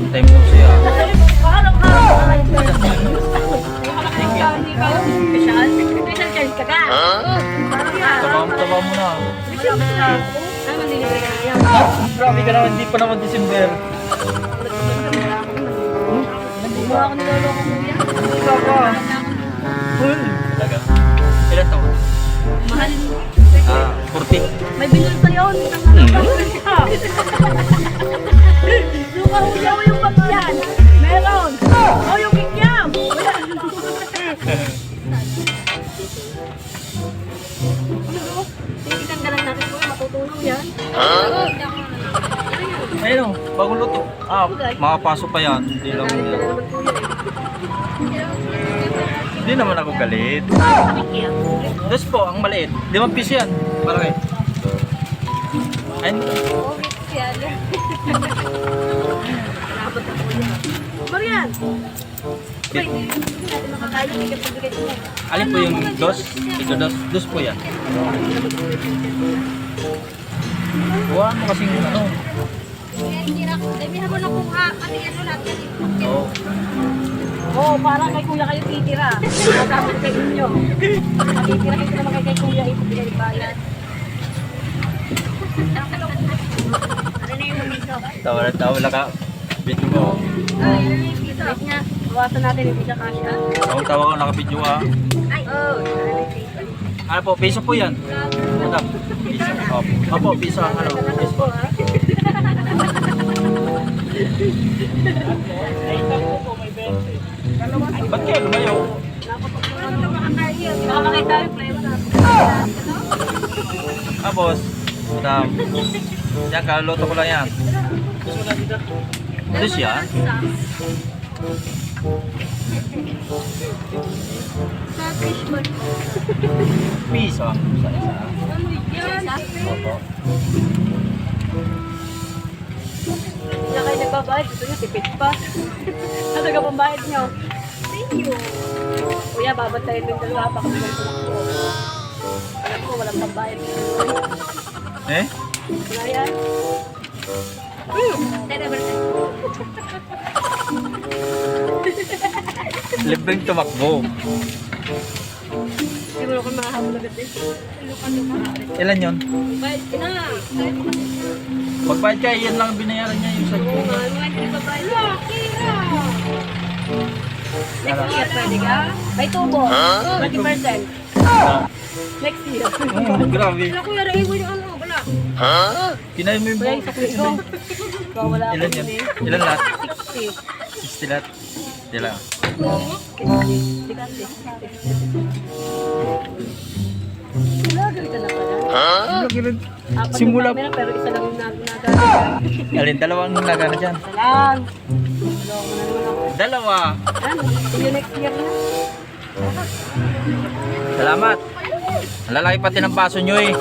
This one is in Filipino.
Time po siya. Taba mo na. Grabe ka naman, hindi pa naman December. Hindi ako niloloko kuya. Wala pa. Talaga. Ilan taon? Mahal. 40. May binul pa yun. Luka huyaw yung pagyan. Meron. Oh, yung kikyam. Titikan ka lang natin kuya. Matutulong yan. Ayun o, bagong luto. Makapasok pa yan. Hindi lang. Hindi naman ako galit. Dos po, ang maliit. 5 piso yan. Malaki. Ayun. Marian! Abay, hindi natin makakain yung kapag-bigay mo. Alin po yung dos? Ito dos. Dos po yan. Buwan mo kasing ano. Demi mo na kung ano natin. Oo. Oo, parang kay kuya kayo titira. Kasama kay inyo. Titira kayo naman kay kuya ito pinalibayan. Ano na yung miso? Tawa na ka. Bit mo. Ay, ano yung miso? Wait nga, bawasan natin yung siya kasya. Tawa ko nakabidyo ka. Ay, oh, Ano po, piso po yan. Madam. Piso. Opo, piso. Ano? Piso po. Ba't kayo lumayo? baka makita yung flavor natin. Boss. Madam. Yan, kaluluto ko lang yan. Dos yan? Sa fishman. Piso ang isa-isa. Yan. Opo. Kaya kayo nagbabayad, gusto nyo tipid pa. Ano ka pambayad nyo? Thank you. Kuya, babantayin mo yung dalawa, baka may tulak ko. Alam ko, walang pambayad. Eh? Wala yan. Libreng tumakbo. Siguro kung makahabol agad din. Ilan yun? Bayad ka na. Pagbayad ka, yan lang ang binayaran niya yung sa Oo nga, mga hindi nagbabayad. Kira! Next year, pwede ka? May tubo. 20%. Next year. Grabe. Wala kuya, rin mo yung ano, wala. Kinain mo yung Wala yung sakli ko. Ikaw, wala ako Ilan yun? din. Ilan lahat? 60. 60 lahat. Hindi lang. Wala, ganito na pala. Apat Simula yung camera, pero isa lang yung nagagawa. Alin, dalawang nagana dyan. Isa lang. Dalawa mo na naman ako. Dalawa. Yan, see you next year na. Salamat. Ang lalaki pati ng baso nyo eh.